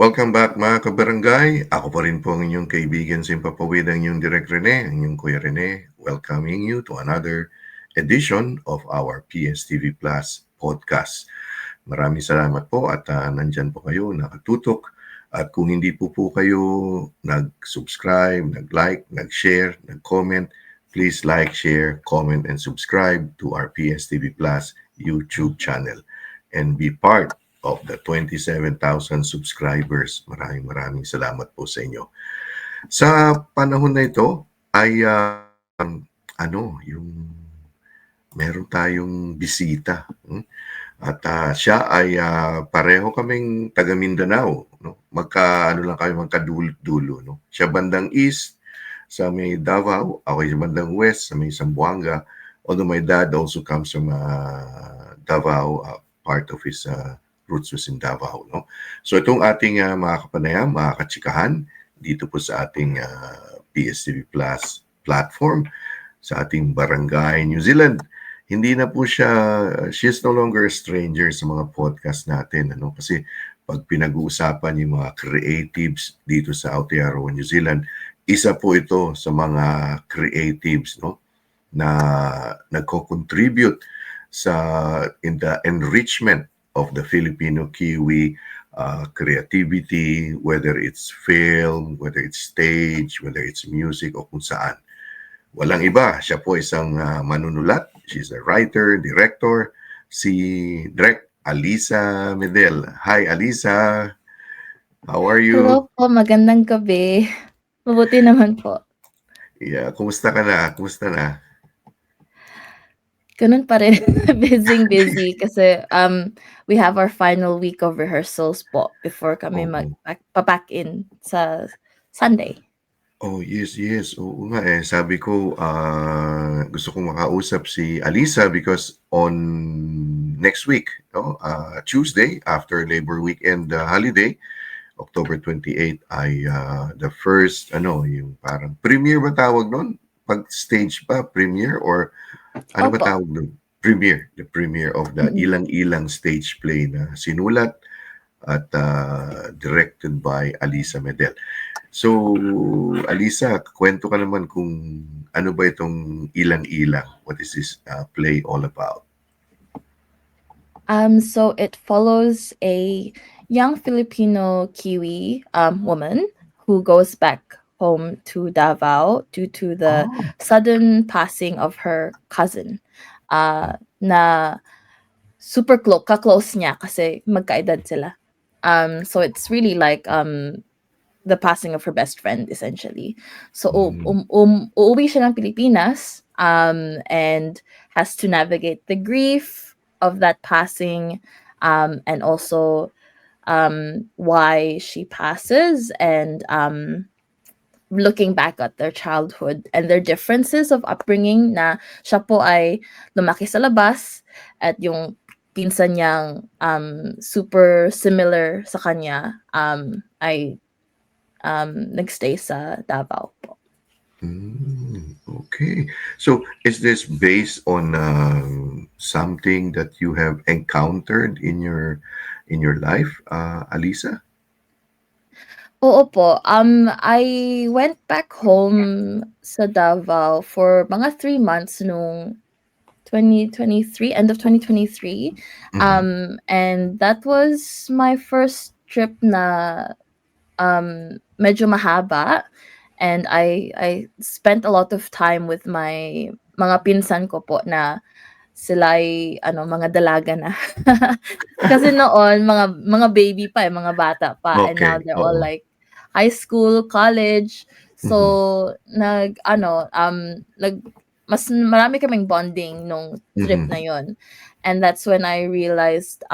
Welcome back mga kabarangay. Ako pa rin po ang inyong kaibigan sa Impapawid, ang inyong Direk Rene, ang inyong Kuya Rene, welcoming you to another edition of our PSTV Plus podcast. Maraming salamat po at nandyan po kayo nakatutok. At kung hindi po kayo nag-subscribe, nag-like, nag-share, nag-comment, please like, share, comment, and subscribe to our PSTV Plus YouTube channel and be part of the 27,000 subscribers. Maraming salamat po sa inyo. Sa panahon na ito ay yung meron tayong bisita. At siya ay pareho kaming taga Mindanao, no? Lang kami magkadulo, no? Siya bandang east sa may Davao, ako sa bandang west sa may Zamboanga. Although my dad also comes from Davao, part of his roots was in Davao, no? So itong ating mga kapanayam, mga katsikahan, dito po sa ating PSTV Plus platform, sa ating Barangay New Zealand. Hindi na po siya, she is no longer a stranger sa mga podcast natin, ano? Kasi pag pinag-uusapan yung mga creatives dito sa Aotearoa, New Zealand, isa po ito sa mga creatives, no, na nagko-contribute in the enrichment of the Filipino Kiwi creativity, whether it's film, whether it's stage, whether it's music, o kung saan. Walang iba, siya po isang manunulat. She's a writer, director, si Direk Alisa Medel. Hi, Alisa. How are you? Hello po, magandang gabi. Mabuti naman po. Yeah, kumusta ka na? Kumusta na? Ganun pa rin. Busy kasi we have our final week of rehearsals po before kami pack in sa Sunday. Oh, yes. Oo nga eh. Sabi ko, gusto kong makausap si Alisa because on next week, no, Tuesday, after Labor Weekend holiday, October 28 ay the first, yung parang premiere ba tawag nun? Pag stage pa, premiere or ano ba Opo. tawag nun? Premiere. The premiere of the ilang-ilang stage play na sinulat at directed by Alisa Medel. So, Alisa, kwento ka naman kung ano ba itong ilang-ilang? What is this play all about? So it follows a young Filipino Kiwi woman who goes back home to Davao due to the sudden passing of her cousin. Na super close niya kasi magkaedad sila. So it's really like the passing of her best friend essentially. So uuwi siya ng Pilipinas and has to navigate the grief of that passing and also why she passes and looking back at their childhood and their differences of upbringing na siya po ay lumaki sa labas at yung pinsan niyang super similar sa kanya ay nagstay sa Davao po. Okay. So, is this based on something that you have encountered in your life, Alisa? Oo po. I went back home sa Davao for mga 3 months nung 2023, end of 2023. And that was my first trip na medyo mahaba. And I spent a lot of time with my mga pinsan ko po na sila ay mga dalaga na. Kasi noon mga baby pa, mga bata pa, and now Okay. they're all like high school, college. So mas marami kaming bonding nung trip na yon. And that's when I realized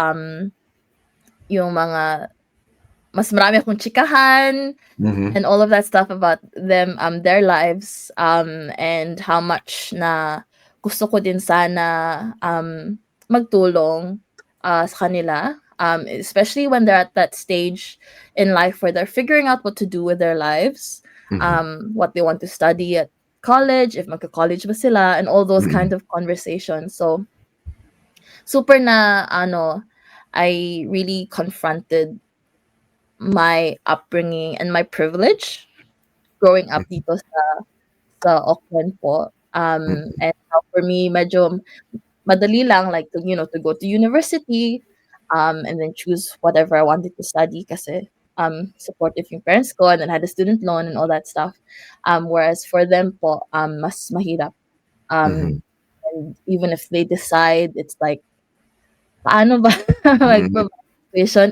yung mga mas marami akong chikahan and all of that stuff about them, their lives, and how much na gusto ko din sana magtulong sa kanila, especially when they're at that stage in life where they're figuring out what to do with their lives, what they want to study at college, if magka-college ba sila, and all those kind of conversations. So super na I really confronted my upbringing and my privilege growing up dito sa Auckland po. Mm. And for me, medyo madali lang, like, to go to university, and then choose whatever I wanted to study kasi, supportive yung parents ko, and then had a student loan and all that stuff. Whereas for them po, mas mahirap. Mhm. And even if they decide, it's like, paano ba Mm. magbabayad ng tuition,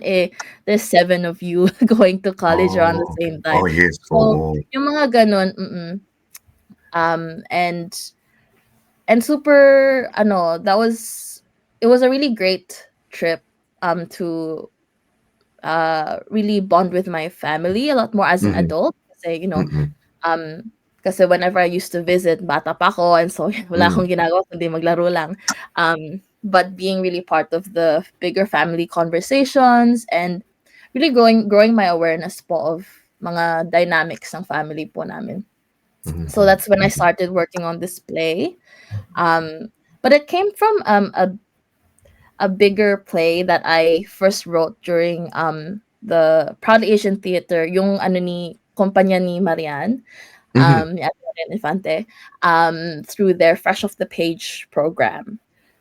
there's 7 of you going to college around the Oh. same time. Oh, yes, So, oo. yung mga gano'n, and super ano, it was a really great trip, to really bond with my family a lot more as an Mhm. adult kasi, Mm. kasi whenever I used to visit, bata pa ako, and so wala Hmm. akong ginagawa kundi maglaro lang. But being really part of the bigger family conversations and really growing my awareness po of mga dynamics ng family po namin. So Mhm. that's when I Mhm. started working on this play. But it came from a bigger play that I first wrote during the Proud Asian Theater, yung ano ni kumpanya ni Marian, Mhm. ni Ate Marian Infante, through their Fresh Off the Page program.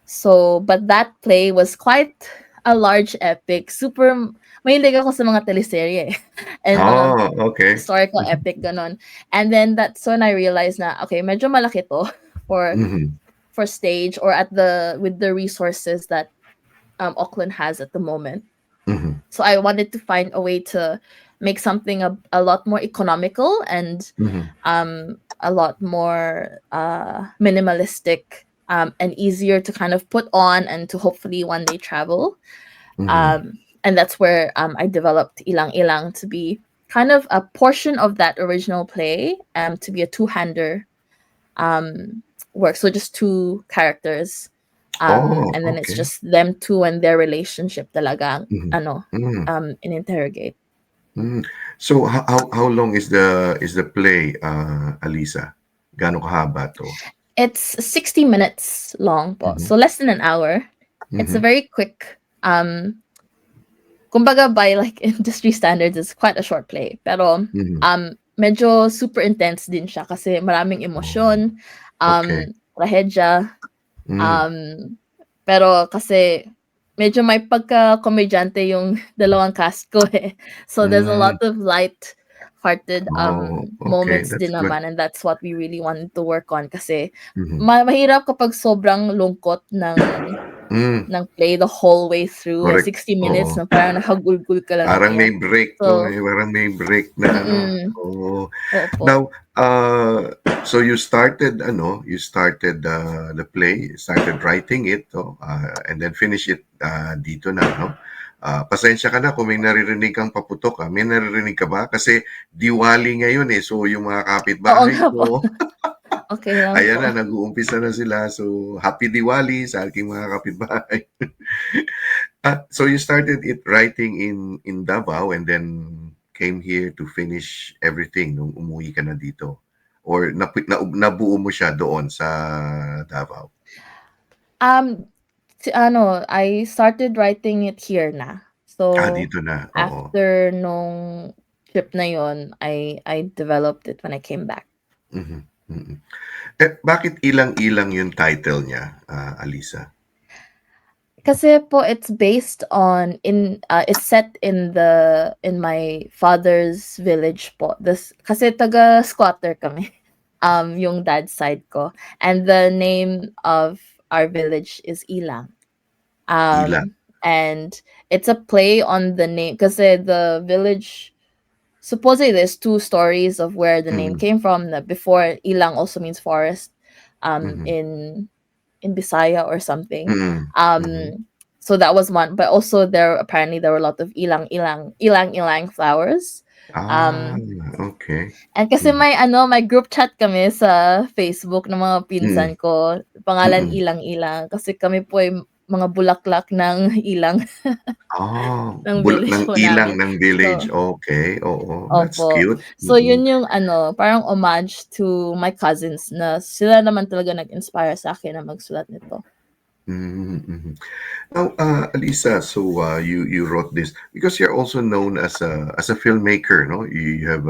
So, but that play was quite a large epic. Super mahilig ako sa mga teleserye and mga Oh, okey. historical epic ganon. And then that's when I realized na okay, medyo malaki to for Mhm. for stage or at the with the resources that Auckland has at the moment. Mhm. So I wanted to find a way to make something a lot more economical and Mhm. a lot more minimalistic, and easier to kind of put on and to hopefully one day travel. Mhm. And that's where I developed Ilang Ilang to be kind of a portion of that original play, to be a two-hander um, work. So just two characters, Oh, and then it's okey. just them two and their relationship talaga, Mhm. ano, Hmm. in-interrogate. Hmm. So how long is the play, Alisa? Gaano kahaba 'to? It's 60 minutes long po, Mhm. so less than an hour. It's a Mhm. very quick, kumbaga by like industry standards, it's quite a short play. Pero Mhm. medyo super intense din siya kasi maraming Oh, emosyon, okey. trahedya, Hmm. um, pero kasi medyo may pagka-komedyante yung dalawang cast ko, eh. So there's a Hmm. lot of light-hearted, Oh, okey, moments that's din good. naman, and that's what we really wanted to work on kasi Mhm. mahirap kapag sobrang lungkot Hmm. ng play the whole way through, Correct, 60 minutes oo. na parang nakagulgul ka lang ng Parang may iyak. break 'no, So parang may break na ano, mm, oo. opo. Now, so you started the play, started writing it 'no, and then finish it, dito na 'no. Pasensya ka na kung may naririnig kang paputok, may naririnig ka ba? Kasi Diwali ngayon, eh, so yung mga Oo kapitbahay nga po, ko, okey lang ayan po. na, nag-uumpisa na sila. So, Happy Diwali sa aking mga kapitbahay. So you started it writing in Davao and then came here to finish everything nung umuwi ka na dito? Or nabuo mo siya doon sa Davao? Um, I started writing it here na. So, Dito na, oo. after nung trip na yun, I developed it when I came back. Mhm, mm. Bakit ilang-ilang yung title niya, Alisa? Kasi po it's based on it's set in my father's village po. Kasi taga-squatter kami, yung dad's side ko. And the name of our village is Ilang. Ila? And it's a play on the name kasi the village supposedly there's two stories of where the name Mhm, came from. That before Ilang also means forest, mhm, in Bisaya or something. mm, mhm. So that was one, but also there were a lot of ilang flowers. Ah, Um, okey. and kasi Mhm, may group chat kami sa Facebook ng mga mm, pinsan ko, pangalan mm. ilang kasi kami po ay mga bulaklak ng ilang ng Ng village po ilang namin. ng village, So, okey, oo, that's opo. cute. So yun yung parang homage to my cousins na sila naman talaga nag-inspire sa'kin na magsulat nito. Mhm, mhm. Now, Alisa, so you wrote this because you're also known as a filmmaker, no? You have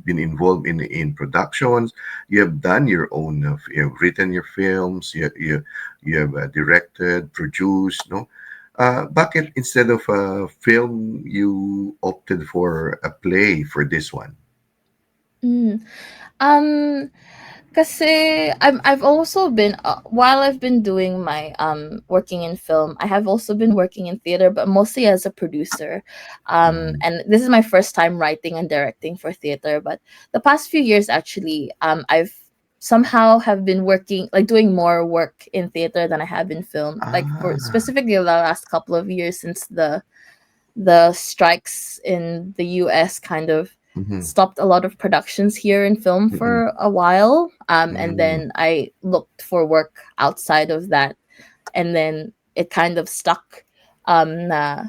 been involved in productions. You have done your own. You have written your films. You have directed, produced, no? Bakit instead of a film, you opted for a play for this one? Mm. Um, Kasi I've also been while I've been doing my working in film, I have also been working in theater, but mostly as a producer. Mm. And this is my first time writing and directing for theater, but the past few years actually, I've somehow have been working like doing more work in theater than I have in film. Like for Ah. specifically the last couple of years since the strikes in the US kind of Mhm, stopped a lot of productions here in film mm, for a while. And mm, then I looked for work outside of that, and then it kind of stuck. Na,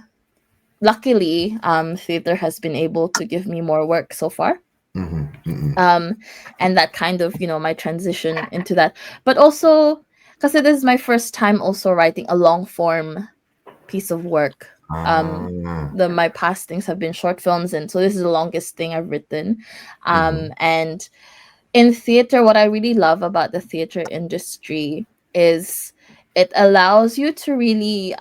luckily, theater has been able to give me more work so far. mhm, mm. Um, and that kind of, my transition into that. But also, because it is my first time also writing a long form piece of work. Ah. My past things have been short films, and so this is the longest thing I've written. Mhm, And in theater, what I really love about the theater industry is it allows you to really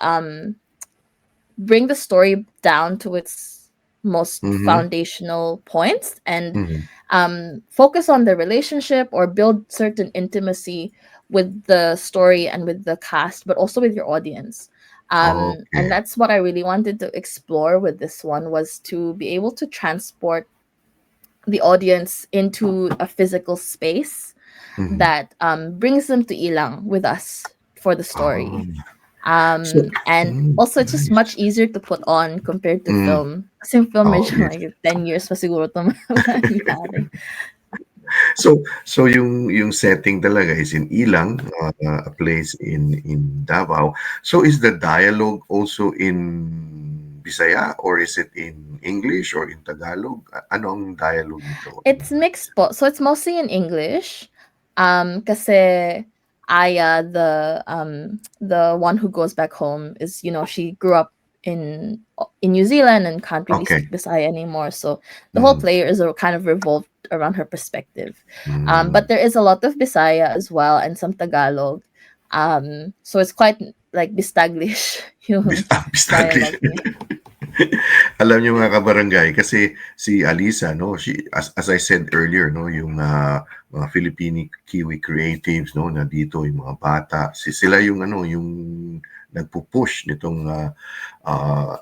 bring the story down to its most mhm, foundational points and mhm. focus on the relationship or build certain intimacy with the story and with the cast, but also with your audience. And Okay. that's what I really wanted to explore with this one, was to be able to transport the audience into a physical space Mhm. that brings them to ilang with us for the story. Ah. So And also it's just nice. much easier to put on compared to Mm. film. Kasi yung film Oh, medyo yes. like 10 years pa siguro ito mangyari. So yung setting talaga is in Ilang, a place in Davao. So is the dialogue also in Bisaya or is it in English or in Tagalog? Ano ang dialogue nito? It's mixed po. So it's mostly in English. Kasi Aya, the one who goes back home, is, she grew up in New Zealand and can't really Okay. speak Bisaya anymore. So the whole Mm. play is kind of revolved around her perspective. But Mm. there is a lot of Bisaya as well and some Tagalog. So it's quite like Bistaglish yung Bistagli. dialogue niya. Alam niyo mga kabarangay, kasi si Alisa, no, as I said earlier, no, yung mga Filipino Kiwi creatives, no, na dito yung mga bata, sila yung yung nagpo-push nitong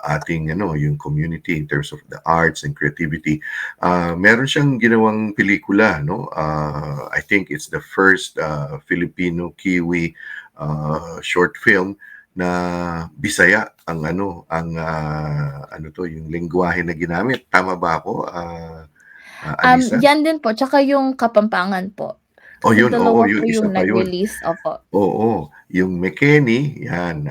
ating yung community in terms of the arts and creativity. Meron siyang ginawang pelikula, no. I think it's the first Filipino Kiwi short film na Bisaya ang ano 'to, yung lengguwahe na ginamit. Tama ba ako, Alisa? Yan din po, tsaka yung Kapampangan po. Oh, Kasi yun, oo, dalawa po yun, isa yung pa yun. nag-release, opo, Oo, yung Mekeni, yan,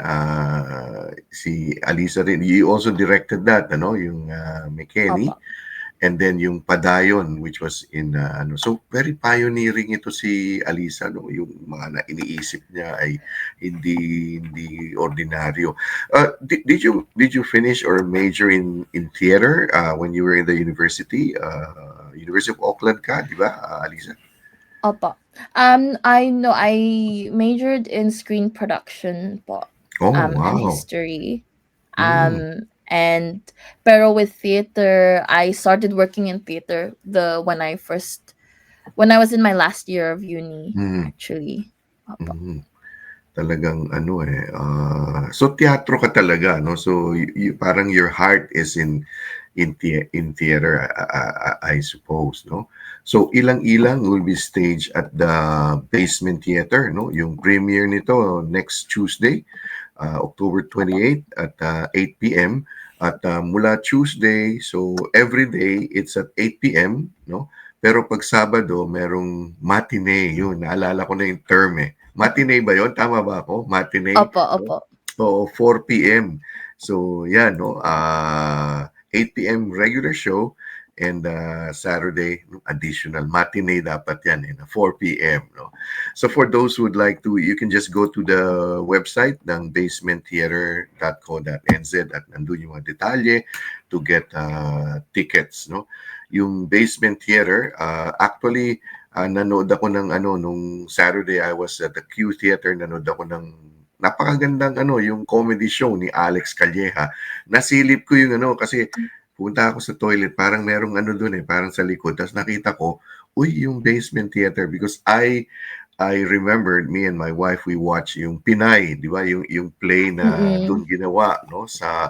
si Alisa rin. You also directed that, ano, yung Mekeni. opo. And then yung Padayon, which was in so very pioneering ito si Alisa, no, yung mga na iniisip niya ay hindi ordinaryo. Did you finish or major in theater when you were in the university? University of Auckland ka, di ba, Alisa? Opo. I know I majored in screen production po, Oh, and wow. history. Mm, And pero with theater, I started working in theater when I was in my last year of uni, mm, actually. Opo. mm. Talagang so teatro ka talaga, no? So parang your heart is in theater, I suppose, no? So ilang-ilang will be staged at the Basement Theater, no? Yung premiere nito next Tuesday, October 28 at 8 p.m. At mula Tuesday, so every day it's at 8 p.m., no? Pero pag Sabado, merong matinee, yun, naalala ko na yung term eh. Matinee ba yun? Tama ba ako? Matinee? Opo, No? opo. So, 4 p.m. So, yan, no? 8 p.m. regular show. and Saturday, no, additional matinee dapat yan, 4 p.m. No? So for those who would like to, you can just go to the website ng basementtheater.co.nz at nandun yung mga detalye to get tickets. No? Yung Basement Theater, actually, nanood ako ng nung Saturday I was at the Q Theater, nanood ako ng napakagandang yung comedy show ni Alex Calleja. Nasilip ko yung kasi punta ako sa toilet, parang merong doon parang sa likod. Tapos nakita ko, uy, yung Basement Theater, because I remembered, me and my wife, we watch yung Pinay, di ba? Yung play na doon ginawa, no? Sa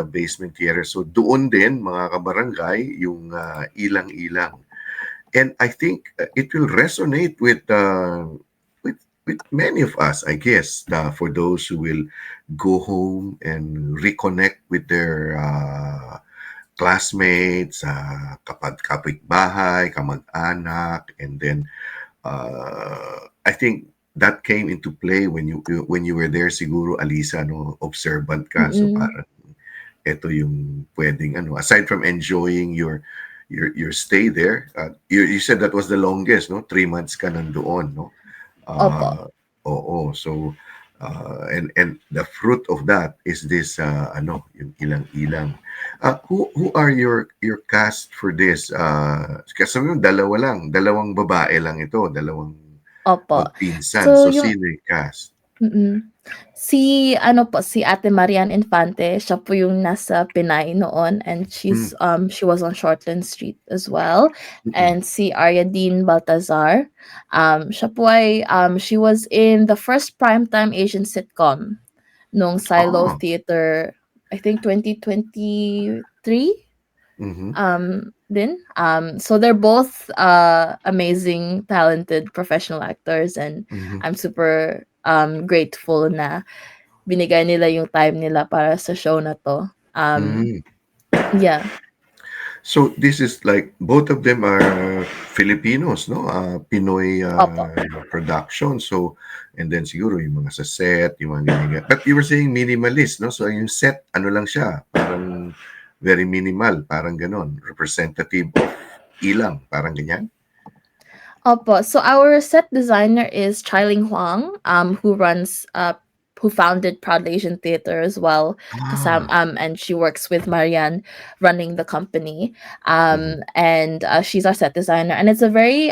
Basement Theater. So doon din, mga kabarangay, yung ilang-ilang. And I think it will resonate with many of us, I guess, for those who will go home and reconnect with their classmates, kapitbahay, kamag-anak, and then I think that came into play when you were there. Siguro, Alisa, no, observant ka, so parang ito yung pwedeng aside from enjoying your stay there. You said that was the longest, no? 3 months ka nandoon, no? Opo. Oo. So, and the fruit of that is this, yung ilang-ilang. Who are your cast for this? Kasi mo dalawang babae lang ito, dalawang Opo. magpinsan. So So, yung sino yung cast? si Ate Marian Infante, siya po yung nasa Pinay noon, and she was on Shortland Street as well. And si Arya Dean Baltazar, siya po ay she was in the first primetime Asian sitcom nung Silo Oh. Theater, I think 2023. Din. So they're both amazing, talented professional actors, and I'm super grateful na binigay nila yung time nila para sa show na to. Yeah. So this is like both of them are Filipinos, no? Pinoy Opo. production. So, and then siguro yung mga sa set, yung mga ganyan. But you were saying minimalist, no? So yung set, lang siya? Parang very minimal, parang ganon. Representative of ilang, parang ganyan? Opo. So our set designer is Chailing Huang, who founded Proud Asian Theater as well. And she works with Marianne running the company. And she's our set designer. And it's a very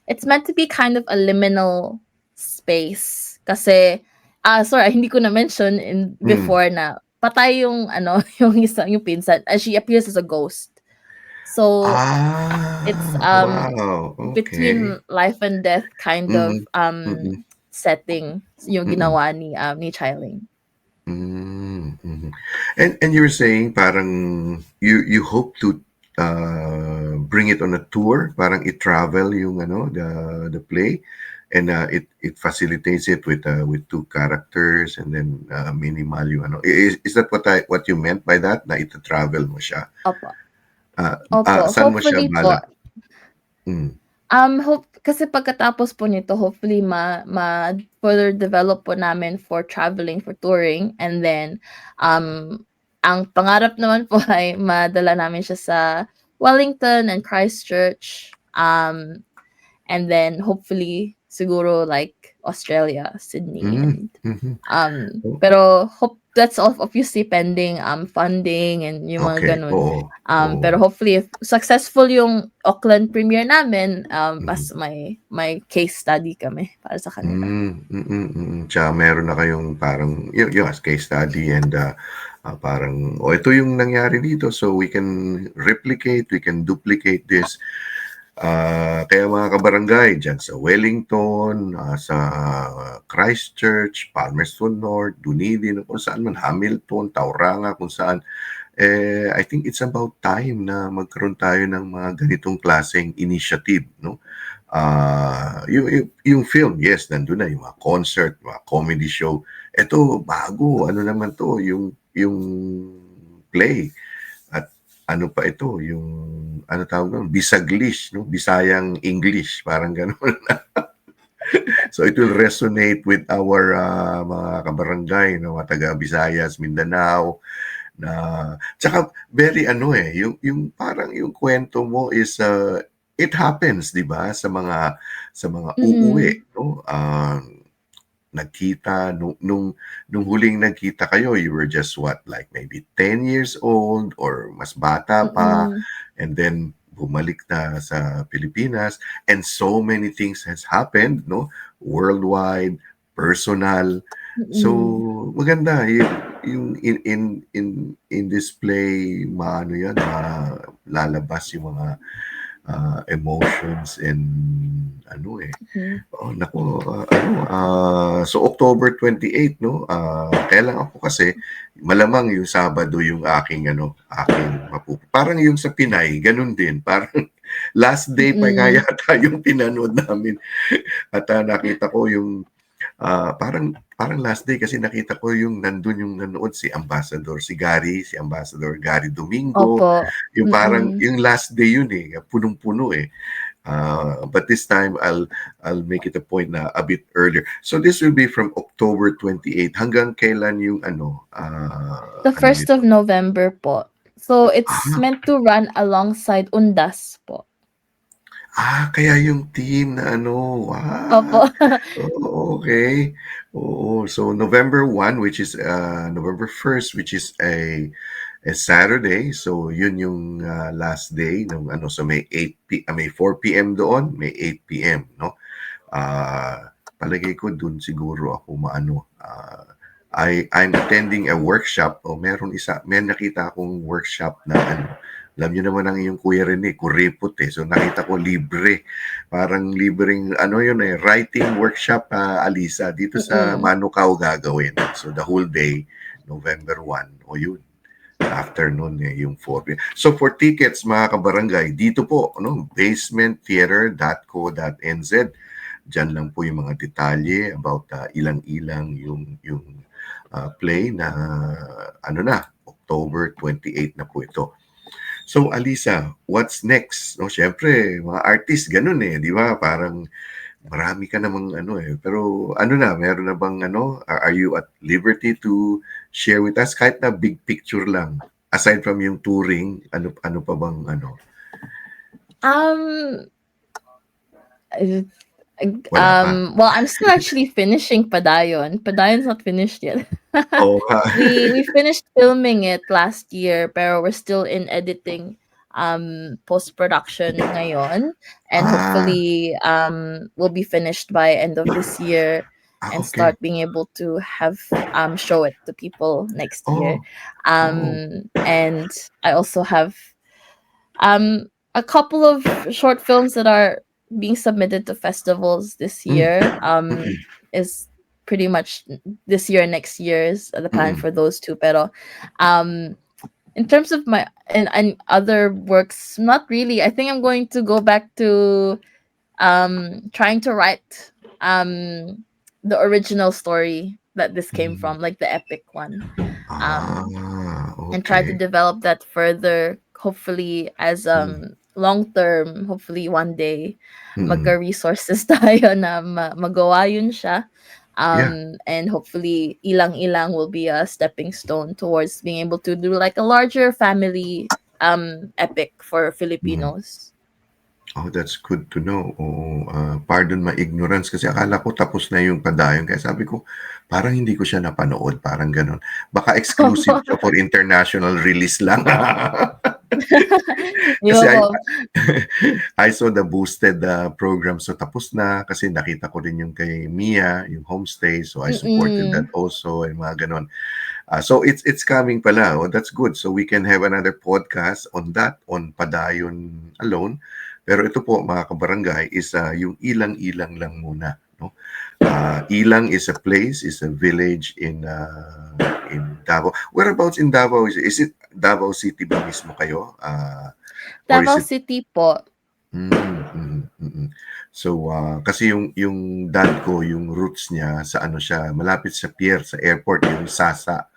it's meant to be kind of a liminal space. Kasi sorry, hindi ko na mention before na patay yung yung pinsan. She appears as a ghost. So it's wow. Okay. between life and death kind of setting yung ginawa ni Chailing. And you were saying parang you hope to bring it on a tour, parang i-travel yung the play, and it facilitates it with two characters, and then minimal yung is that what you meant by that, na ita-travel mo siya? Opo. Saan mo siya Hopefully po. balak? Kasi pagkatapos po nito, hopefully further develop po namin for traveling, for touring, and then ang pangarap naman po ay madala namin siya sa Wellington and Christchurch, and then hopefully siguro like Australia, Sydney, and pero that's all obviously pending funding and yung mga ganun. Pero hopefully if successful yung Auckland premiere namin, mas may case study kami para sa kanila. Tsaka meron na kayong parang yung case study, and parang ito yung nangyari dito, so we can replicate, we can duplicate this. Kaya mga kabarangay dyan sa Wellington, sa Christchurch, Palmerston North, Dunedin, kung saan man, Hamilton, Tauranga, kung saan, I think it's about time na magkaroon tayo ng mga ganitong klaseng initiative, no? Yung film, yes, nandun na yung mga concert, mga comedy show. Ito bago, naman to, yung play. At ano pa ito, yung tawag doon, Bisaglish, no? Bisayang English, parang gano'n. So it will resonate with our mga kabarangay, no? Mga taga Visayas, Mindanao, na tsaka very ano, yung parang yung kwento mo is, it happens 'di ba sa mga uuwi Mm. 'no, nagkita nung huling nagkita kayo, you were just what, like maybe 10 years old or mas bata pa, Mm. and then bumalik na sa Pilipinas, and so many things has happened, no? Worldwide, personal. So, Mm. maganda yung in display, maano yan, lalabas yung mga emotions and ano Mhm. oh, naku, so October 28, 'no, kaya lang ako kasi malamang yung Sabado yung aking parang yung sa Pinay gano'n din, parang last day pa nga Mm. yata yung pinanood namin at, nakita ko yung, parang parang last day kasi nakita ko yung nandun yung nanood si Ambassador Gary Domingo, Opo. yung parang Mm. yung last day yun, punong-puno, eh. But this time I'll make it a point na a bit earlier. So this will be from October 28 hanggang kailan yung The ano 1st of nito? November po. So, it's Ah, meant to run alongside Undas po. kaya yung team na Opo. oo, okay. Oo, so November 1, which is November 1st, which is a Saturday. So yun yung last day ng so may 4 p.m. doon, may 8 p.m., no? Palagay ko dun siguro ako I'm attending a workshop o may nakita akong workshop na alam niyo naman ang iyong Kuya Rene, kuripot So nakita ko libre. Parang libreng yun writing workshop, Alisa, dito sa Mm. Manukau gagawin. So the whole day, November 1, o yun. Afternoon yung 4 p.m. So for tickets mga kabarangay, dito po, basementtheater.co.nz. Diyan lang po yung mga detalye about ilang-ilang yung play na October 28 na po ito. So Alisa, what's next? No, syempre, mga artist ganun di ba? Parang marami ka namang pero meron na bang are you at liberty to share with us kahit na big picture lang? Aside from yung touring, ano pa bang Um, wala pa? well, I'm still actually finishing Padayon. Padayon's not finished yet. Oo nga. We finished filming it last year, pero we're still in editing, post-production ngayon, and Ah, hopefully will be finished by end of this year and okay. start being able to have show it to people next year. Oh, oh. And I also have a couple of short films that are being submitted to festivals this Mm, year. mm, Is pretty much this year, next year's the plan mm. for those two. Pero in terms of my and other works, not really. I think I'm going to go back to trying to write the original story that this came Mm. from, like the epic one. Um and try to Okay. develop that further, hopefully as Mm, long term, hopefully one day mm. magka-resources tayo na magawa yun siya. Yeah. And hopefully ilang-ilang will be a stepping stone towards being able to do like a larger family epic for Mm. Filipinos. Oh, that's good to know. Oo, pardon my ignorance kasi akala ko tapos na yung Padayon kaya sabi ko, parang hindi ko siya napanood, parang gano'n. Baka exclusive siya for international release lang. Di Kasi ba I po? I saw the boosted, program, so tapos na kasi nakita ko din yung kay Mia, yung Homestay, so I supported that Mm. also and mga gano'n. So it's coming pala. Oh, that's good. So we can have another podcast on that, on Padayon alone. Pero ito po mga kabarangay is yung ilang-ilang lang muna, no? Ilang is a place, is a village in Davao. Whereabouts in Davao is it Davao City ba mismo kayo? Or is Davao it City po. So, kasi yung dad ko, yung roots niya sa siya, malapit sa pier, sa airport, yung Sasa,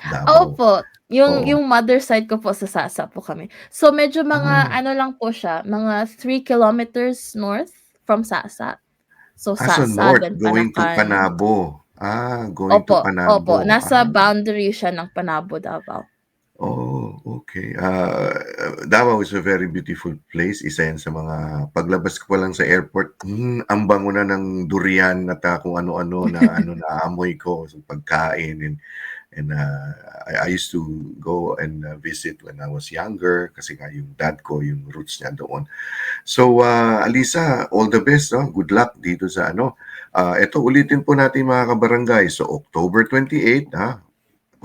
Davao. Opo, Oo. yung mother side ko po sa Sasa po kami. So medyo mga Ah, ano lang po siya, mga 3 kilometers north from Sasa. So so Sasa, north then going to Panakan. Panabo. Going to Opo, Panabo. nasa boundary siya ng Panabo, Davao. Oh, okay. Davao is a very beautiful place. Isa yan sa mga paglabas ko pa lang sa airport, ang bango na ng durian at kung ano-ano na ano naamoy ko sa pagkain and I used to go and visit when I was younger kasi nga yung dad ko, yung roots niya doon. So, Alisa, all the best, no? Good luck dito sa ano. Ito ulitin po natin mga kabarangay. So, October 28,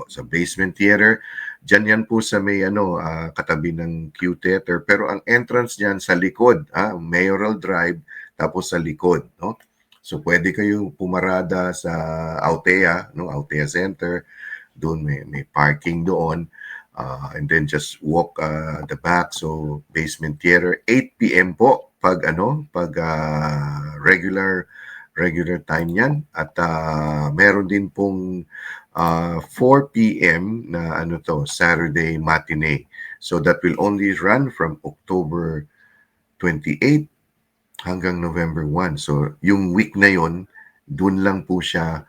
sa Basement Theater. Diyan yan po sa may ano, katabi ng Q Theater. Pero ang entrance niyan sa likod, Mayoral Drive, tapos sa likod, no? So pwede kayo pumarada sa Autea, no? Autea Center. Doon may parking doon. And then just walk the back. So Basement Theater, 8 p.m. po pag ano, pag regular time yan. At meron din pong 4 p.m. na ano to, Saturday matinee. So that will only run from October 28 hanggang November 1. So yung week na yon, dun lang po siya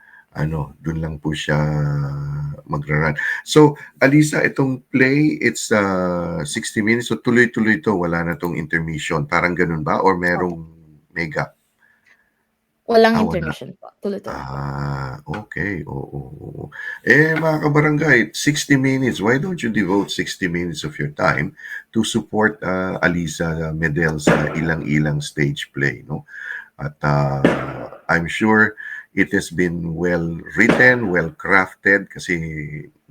magra-run. So Alisa, itong play, it's 60 minutes. So tuloy-tuloy to, wala na tong intermission. Parang ganun ba? Or merong mega? Walang Wala. intermission po. Tuloy-tuloy po. Okay. Oo. Mga kabarangay, 60 minutes. Why don't you devote 60 minutes of your time to support Alisa Medel sa ilang-ilang stage play, no? At I'm sure it has been well written, well crafted kasi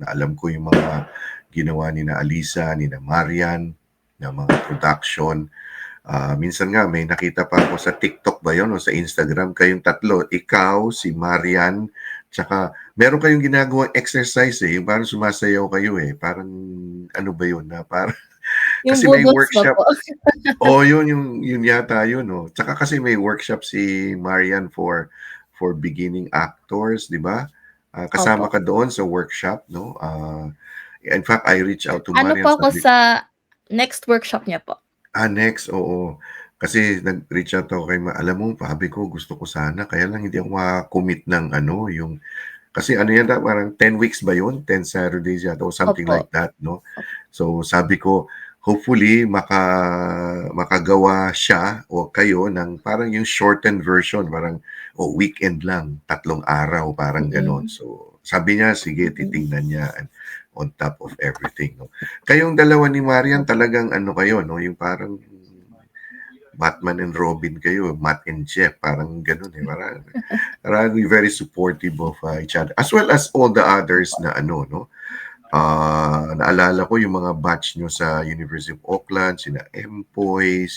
alam ko yung mga ginawa ni na Alisa, ni na Marian, na mga production. Minsan nga may nakita pa ako sa TikTok ba yun o sa Instagram, kayong tatlo, ikaw, si Marian, tsaka meron kayong ginagawang exercise yung parang sumasayaw kayo parang ano ba yun na parang Yung kasi may budots ba workshop. po? Yun yata yun, no. Tsaka kasi may workshop si Marian for beginning actors, di ba? Kasama Opo. ka doon sa workshop, no? In fact, I reached out to Ano Marian, po ako sabi, sa next workshop niya po. next, oo. Kasi nag-reach out ako kay alam mo, sabi ko, gusto ko sana, kaya lang hindi ako makakommit ng ano, yung, kasi ano yan, parang 10 weeks ba yun? 10 Saturdays yata o something Opo. like that, no? So sabi ko, hopefully makagawa siya o kayo ng parang yung shortened version, parang weekend lang, 3 araw, parang ganon. Mm. So sabi niya, sige, titingnan niya on top of everything. No? Kayong dalawa ni Marian, talagang ano kayo, no? Yung parang Batman and Robin kayo, Matt and Jeff, parang ganun parang very supportive of each other. As well as all the others na ano, no? Naalala ko yung mga batch nyo sa University of Auckland, sina Empoy,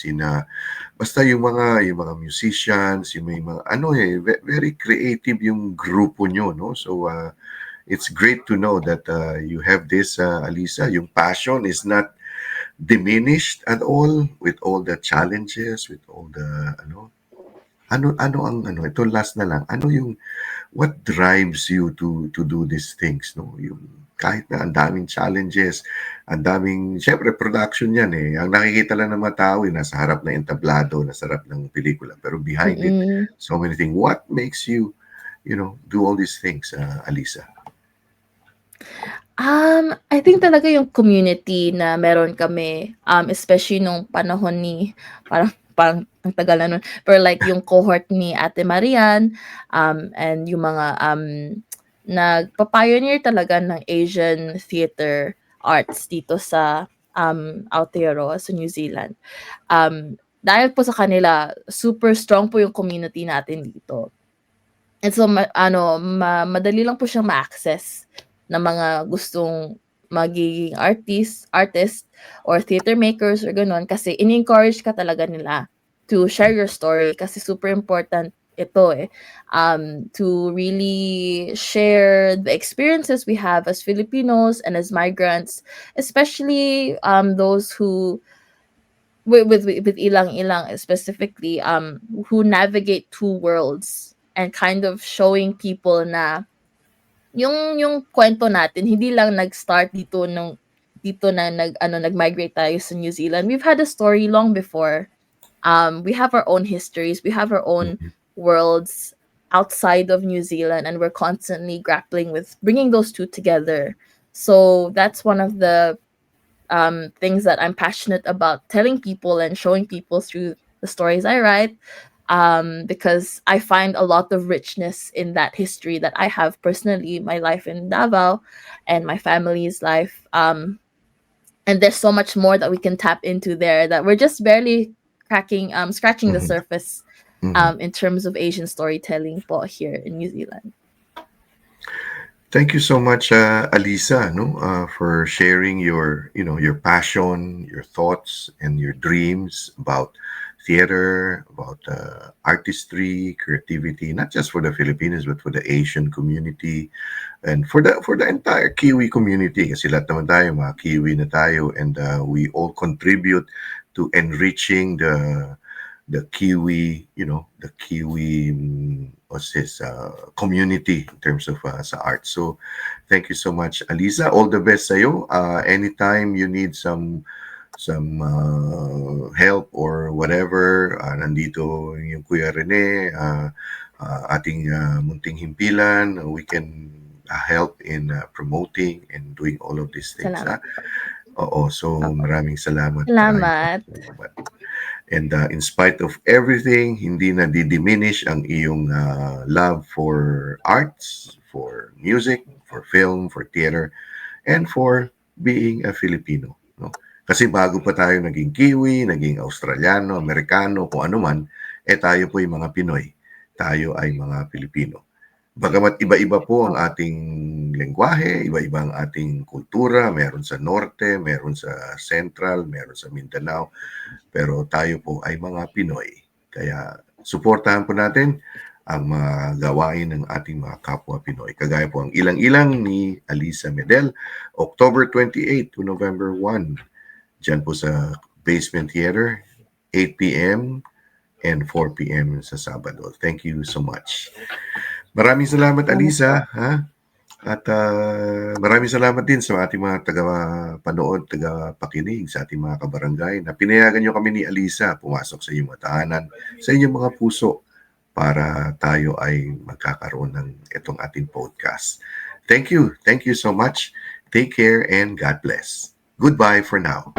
basta yung mga musicians, yung may mga, very creative yung grupo nyo, no? So, it's great to know that you have this, Alisa, yung passion is not diminished at all with all the challenges, with all the, ito last na lang, what drives you to do these things, no? Yung kahit na ang daming challenges, ang daming, syempre production yan Ang nakikita lang ng mga tao nasa harap ng entablado, nasa harap ng pelikula. Pero behind it, Mm. so many things. What makes you, do all these things, Alisa? I think talaga yung community na meron kami, especially nung panahon ni parang ang tagal na nun, pero like yung cohort ni Ate Marian, and yung mga, nagpa-pioneer talaga ng Asian theater arts dito sa, Aotearoa sa New Zealand. Dahil po sa kanila, super strong po yung community natin dito. And so madali lang po siyang ma-access ng mga gustong magiging artist or theater makers or gano'n kasi ini-encourage ka talaga nila to share your story kasi super important ito to really share the experiences we have as Filipinos and as migrants, especially those who with ilang-ilang specifically who navigate two worlds and kind of showing people na yung kwento natin hindi lang nag-start dito na nag-migrate tayo sa New Zealand. We've had a story long before. We have our own histories, we have our own worlds, outside of New Zealand, and we're constantly grappling with bringing those two together. So that's one of the things that I'm passionate about telling people and showing people through the stories I write, because I find a lot of richness in that history that I have personally, my life in Davao and my family's life. And there's so much more that we can tap into there that we're just barely scratching the Mhm. surface Mhm. in terms of Asian storytelling po here in New Zealand. Thank you so much, Alisa, no, for sharing your, your passion, your thoughts, and your dreams about theater, about artistry, creativity, not just for the Filipinos but for the Asian community and for the entire Kiwi community. Kasi lahat naman tayo mga Kiwi na tayo, and we all contribute to enriching the Kiwi, the Kiwi, what's this, community in terms of sa art. So, thank you so much, Alisa. All the best sa'yo. Anytime you need some help or whatever, nandito yung Kuya Rene, ating munting himpilan. We can help in promoting and doing all of these things. Salamat. Oo, so Opo. maraming salamat. Salamat. Salamat. And in spite of everything, hindi na diminish ang iyong love for arts, for music, for film, for theater, and for being a Filipino. No? Kasi bago pa tayo naging Kiwi, naging Australiano, Amerikano, kung ano man, tayo po yung mga Pinoy. Tayo ay mga Pilipino. Bagamat iba-iba po ang ating lengguwahe, iba-iba ang ating kultura, meron sa norte, meron sa central, meron sa Mindanao, pero tayo po ay mga Pinoy. Kaya suportahan po natin ang mga gawain ng ating mga kapwa Pinoy. Kagaya po ang ilang-ilang ni Alisa Medel, October 28 to November 1. Diyan po sa Basement Theater, 8 p.m. and 4 p.m. sa Sabado. Thank you so much. Maraming salamat, Alisa. Ha? At maraming salamat din sa ating mga taga-panood, taga-pakinig, sa ating mga kabarangay na pinayagan nyo kami ni Alisa pumasok sa inyong mga tahanan, sa inyong mga puso para tayo ay magkakaroon ng itong ating podcast. Thank you. Thank you so much. Take care and God bless. Goodbye for now.